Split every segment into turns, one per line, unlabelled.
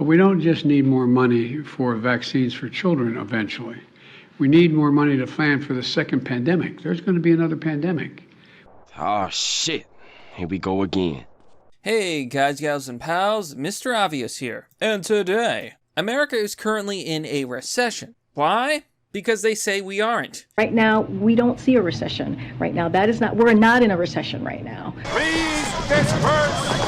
But we don't just need more money for vaccines for children eventually. We need more money to plan for the second pandemic. There's going to be another pandemic.
Oh, shit. Here we go again.
Hey guys, gals, and pals, Mr. Obvious here. And today, America is currently in a recession. Why? Because they say we aren't.
Right now, we don't see a recession. Right now, we're not in a recession right now.
Please disperse!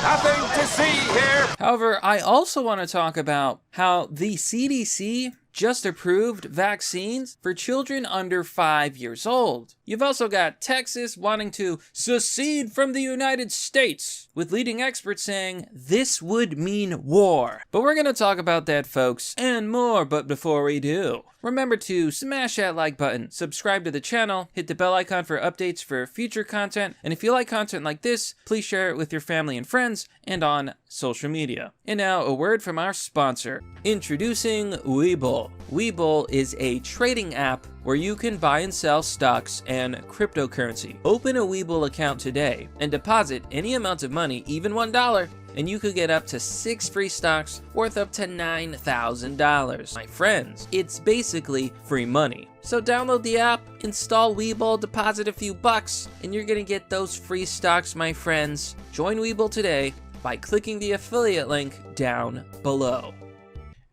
Nothing to see here!
However, I also want to talk about how the CDC just approved vaccines for children under 5 years old. You've also got Texas wanting to secede from the United States, with leading experts saying this would mean war. But we're gonna talk about that, folks, and more. But before we do, remember to smash that like button, subscribe to the channel, hit the bell icon for updates for future content, and if you like content like this, please share it with your family and friends and on social media. And now, a word from our sponsor. Introducing Webull. Webull is a trading app where you can buy and sell stocks and cryptocurrency. Open a Webull account today and deposit any amount of money, even $1, and you could get up to 6 free stocks worth up to $9,000. My friends, it's basically free money. So download the app, install Webull, deposit a few bucks, and you're gonna get those free stocks, my friends. Join Webull today by clicking the affiliate link down below.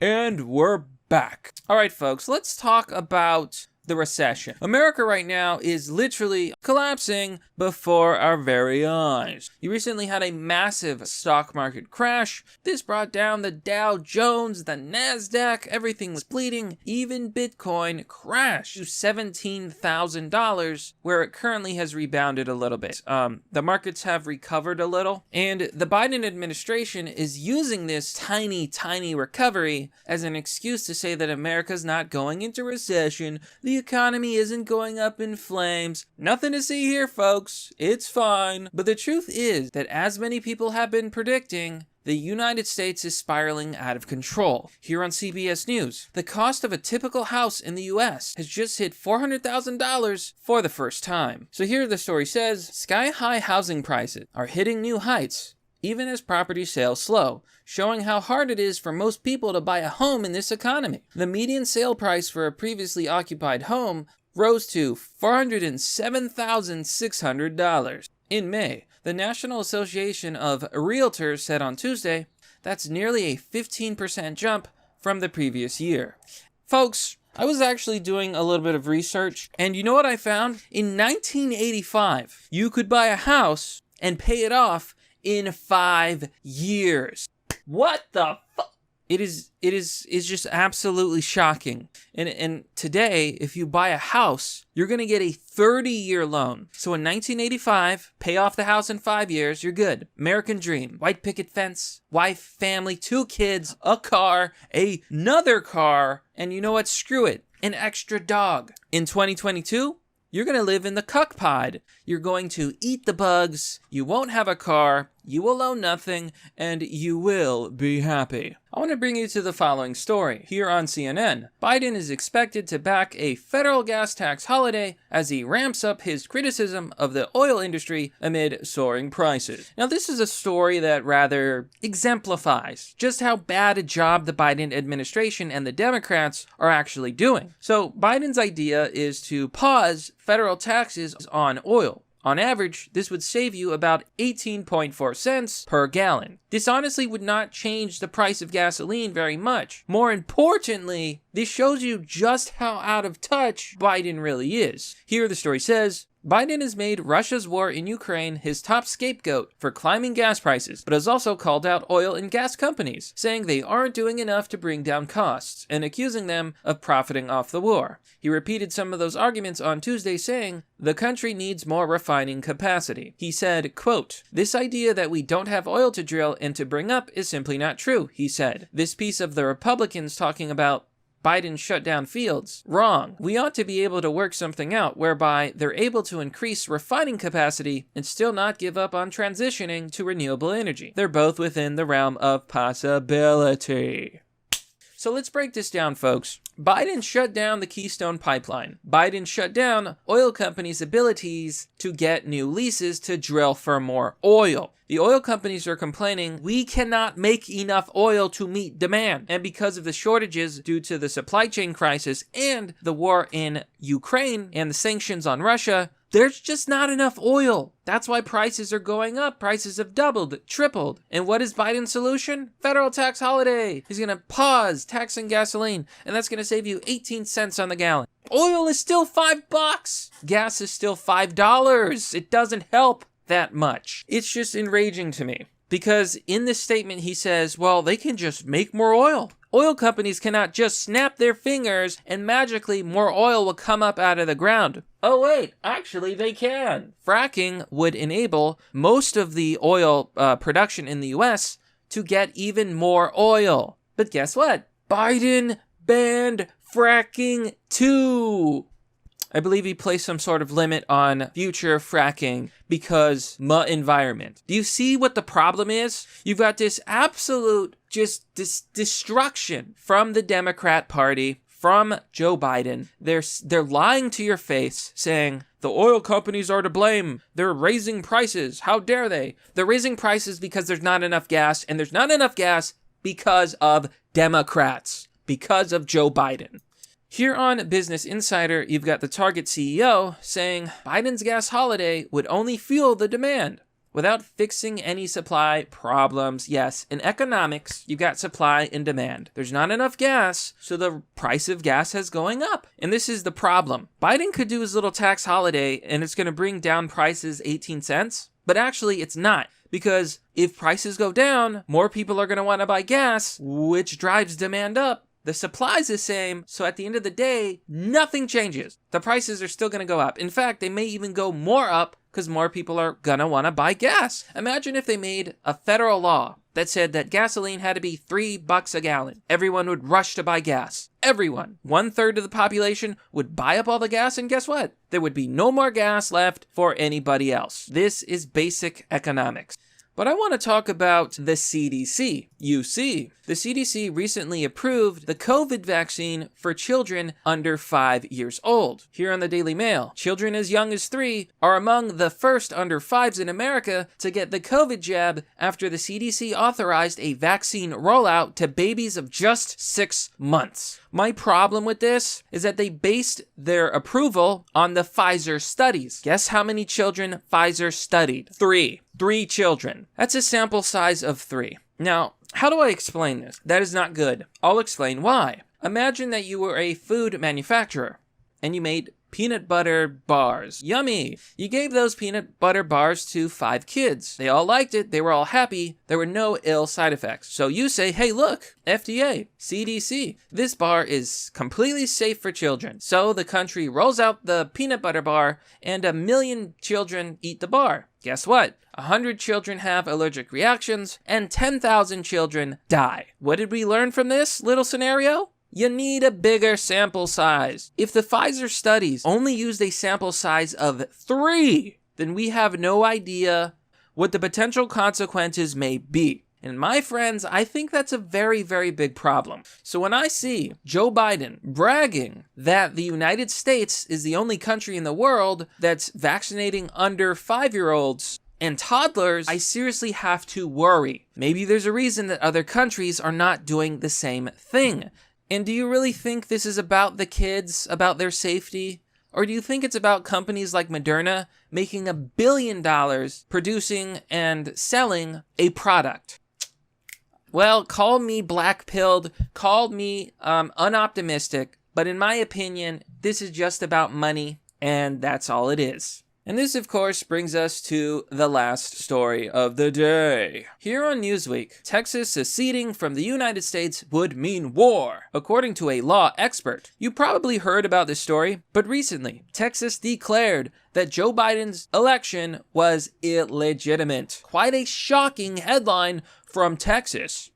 And we're back. All right, folks, let's talk about the recession. America right now is literally collapsing before our very eyes. You recently had a massive stock market crash. This brought down the Dow Jones, the NASDAQ, everything was bleeding. Even Bitcoin crashed to $17,000, where it currently has rebounded a little bit. The markets have recovered a little, and the Biden administration is using this tiny recovery as an excuse to say that America's not going into recession. The economy isn't going up in flames. Nothing to see here, folks. It's fine. But the truth is that, as many people have been predicting, the United States is spiraling out of control. Here on CBS News, the cost of a typical house in the US has just hit $400,000 for the first time. So here the story says, sky-high housing prices are hitting new heights, even as property sales slow, showing how hard it is for most people to buy a home in this economy. The median sale price for a previously occupied home rose to $407,600. In May, the National Association of Realtors said on Tuesday that's nearly a 15% jump from the previous year. Folks, I was actually doing a little bit of research, and you know what I found? In 1985, you could buy a house and pay it off in 5 years. What the fuck? It is just absolutely shocking. And today, if you buy a house, you're gonna get a 30-year loan. So in 1985, pay off the house in 5 years, you're good. American dream. White picket fence, wife, family, 2 kids, a car, another car, and you know what? Screw it. An extra dog. In 2022, you're gonna live in the cuck pod. You're going to eat the bugs, you won't have a car, you will own nothing, and you will be happy. I want to bring you to the following story. Here on CNN, Biden is expected to back a federal gas tax holiday as he ramps up his criticism of the oil industry amid soaring prices. Now, this is a story that rather exemplifies just how bad a job the Biden administration and the Democrats are actually doing. So, Biden's idea is to pause federal taxes on oil. On average, this would save you about 18.4 cents per gallon. This honestly would not change the price of gasoline very much. More importantly, this shows you just how out of touch Biden really is. Here the story says, Biden has made Russia's war in Ukraine his top scapegoat for climbing gas prices, but has also called out oil and gas companies, saying they aren't doing enough to bring down costs, and accusing them of profiting off the war. He repeated some of those arguments on Tuesday, saying, the country needs more refining capacity. He said, quote, this idea that we don't have oil to drill and to bring up is simply not true, he said. This piece of the Republicans talking about Biden shut down fields. Wrong. We ought to be able to work something out whereby they're able to increase refining capacity and still not give up on transitioning to renewable energy. They're both within the realm of possibility. So let's break this down, folks. Biden shut down the Keystone Pipeline. Biden shut down oil companies' abilities to get new leases to drill for more oil. The oil companies are complaining, we cannot make enough oil to meet demand. And because of the shortages due to the supply chain crisis and the war in Ukraine and the sanctions on Russia, there's just not enough oil. That's why prices are going up. Prices have doubled, tripled. And what is Biden's solution? Federal tax holiday. He's going to pause taxing gasoline, and that's going to save you 18 cents on the gallon. Oil is still $5. Gas is still $5. It doesn't help that much. It's just enraging to me. Because in this statement, he says, well, they can just make more oil. Oil companies cannot just snap their fingers and magically more oil will come up out of the ground. Oh wait, actually they can. Fracking would enable most of the oil production in the US to get even more oil. But guess what? Biden banned fracking too. I believe he placed some sort of limit on future fracking because environment. Do you see what the problem is? You've got this absolute destruction from the Democrat Party, from Joe Biden. They're lying to your face, saying the oil companies are to blame. They're raising prices. How dare they? They're raising prices because there's not enough gas, and there's not enough gas because of Democrats, because of Joe Biden. Here on Business Insider, you've got the Target CEO saying Biden's gas holiday would only fuel the demand without fixing any supply problems. Yes, in economics, you've got supply and demand. There's not enough gas, so the price of gas is going up. And this is the problem. Biden could do his little tax holiday and it's going to bring down prices 18 cents, but actually it's not. Because if prices go down, more people are going to want to buy gas, which drives demand up. The supply's the same, so at the end of the day, nothing changes. The prices are still going to go up. In fact, they may even go more up because more people are going to want to buy gas. Imagine if they made a federal law that said that gasoline had to be $3 a gallon. Everyone would rush to buy gas. Everyone. 1/3 of the population would buy up all the gas, and guess what? There would be no more gas left for anybody else. This is basic economics. But I want to talk about the CDC. You see, the CDC recently approved the COVID vaccine for children under 5 years old. Here on the Daily Mail, children as young as 3 are among the first under 5s in America to get the COVID jab after the CDC authorized a vaccine rollout to babies of just 6 months. My problem with this is that they based their approval on the Pfizer studies. Guess how many children Pfizer studied? 3. 3 children. That's a sample size of 3. Now, how do I explain this? That is not good. I'll explain why. Imagine that you were a food manufacturer and you made peanut butter bars. Yummy! You gave those peanut butter bars to 5 kids. They all liked it. They were all happy. There were no ill side effects. So you say, hey, look, FDA, CDC, this bar is completely safe for children. So the country rolls out the peanut butter bar and 1 million children eat the bar. Guess what? 100 children have allergic reactions and 10,000 children die. What did we learn from this little scenario? You need a bigger sample size. If the Pfizer studies only used a sample size of 3, then we have no idea what the potential consequences may be. And my friends, I think that's a very, very big problem. So when I see Joe Biden bragging that the United States is the only country in the world that's vaccinating under 5-year-olds and toddlers, I seriously have to worry. Maybe there's a reason that other countries are not doing the same thing. And do you really think this is about the kids, about their safety? Or do you think it's about companies like Moderna making $1 billion producing and selling a product? Well, call me black-pilled, call me unoptimistic, but in my opinion, this is just about money, and that's all it is. And this, of course, brings us to the last story of the day. Here on Newsweek, Texas seceding from the United States would mean war, according to a law expert. You probably heard about this story, but recently, Texas declared that Joe Biden's election was illegitimate. Quite a shocking headline from Texas.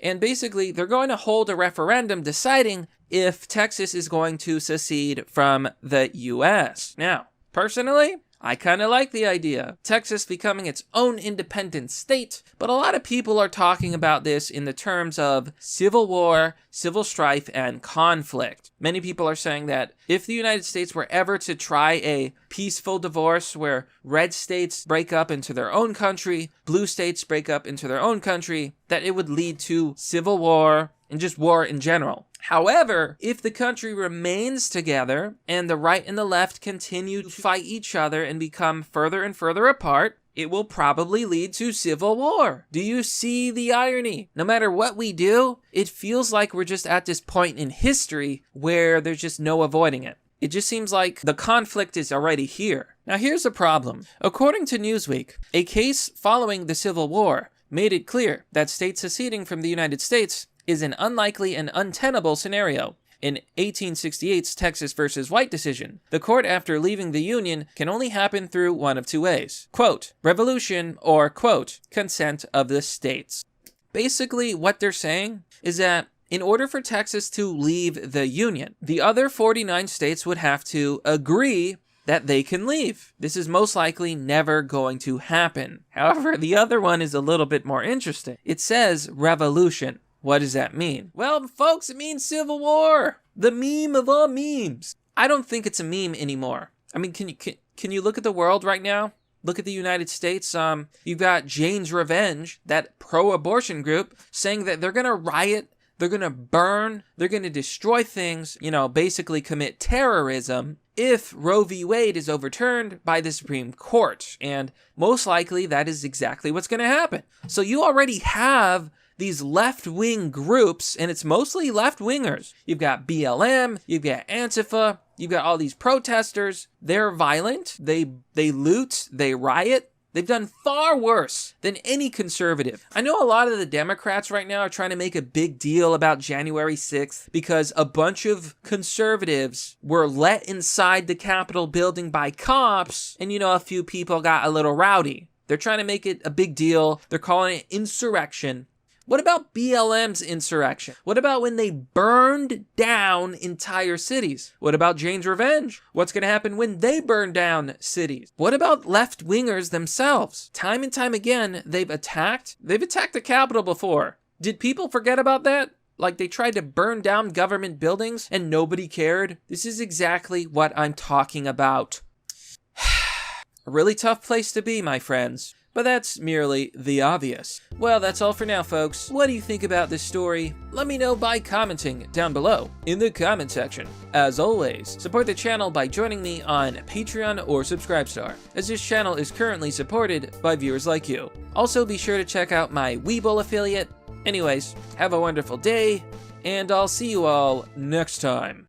And basically, they're going to hold a referendum deciding if Texas is going to secede from the U.S. Now, personally, I kind of like the idea. Texas becoming its own independent state, but a lot of people are talking about this in the terms of civil war, civil strife, and conflict. Many people are saying that if the United States were ever to try a peaceful divorce where red states break up into their own country, blue states break up into their own country, that it would lead to civil war and just war in general. However, if the country remains together and the right and the left continue to fight each other and become further and further apart, it will probably lead to civil war. Do you see the irony? No matter what we do, it feels like we're just at this point in history where there's just no avoiding it. It just seems like the conflict is already here. Now here's the problem. According to Newsweek, a case following the Civil War made it clear that states seceding from the United States is an unlikely and untenable scenario. In 1868's Texas versus White decision, the court after leaving the Union can only happen through one of two ways. Quote, revolution or, quote, consent of the states. Basically, what they're saying is that in order for Texas to leave the Union, the other 49 states would have to agree that they can leave. This is most likely never going to happen. However, the other one is a little bit more interesting. It says revolution. What does that mean? Well, folks, it means civil war. The meme of all memes. I don't think it's a meme anymore. I mean, can you look at the world right now? Look at the United States. You've got Jane's Revenge, that pro-abortion group, saying that they're going to riot, they're going to burn, they're going to destroy things, basically commit terrorism if Roe v. Wade is overturned by the Supreme Court. And most likely that is exactly what's going to happen. So you already have these left-wing groups, and it's mostly left-wingers. You've got BLM, you've got Antifa, you've got all these protesters. They're violent, they loot, they riot. They've done far worse than any conservative. I know a lot of the Democrats right now are trying to make a big deal about January 6th because a bunch of conservatives were let inside the Capitol building by cops, and a few people got a little rowdy. They're trying to make it a big deal. They're calling it insurrection. What about BLM's insurrection? What about when they burned down entire cities? What about Jane's Revenge? What's going to happen when they burn down cities? What about left-wingers themselves? Time and time again, they've attacked the Capitol before. Did people forget about that? Like they tried to burn down government buildings and nobody cared? This is exactly what I'm talking about. A really tough place to be, my friends. But that's merely the obvious. Well, that's all for now, folks. What do you think about this story? Let me know by commenting down below in the comment section. As always, support the channel by joining me on Patreon or Subscribestar, as this channel is currently supported by viewers like you. Also, be sure to check out my Webull affiliate. Anyways, have a wonderful day, and I'll see you all next time.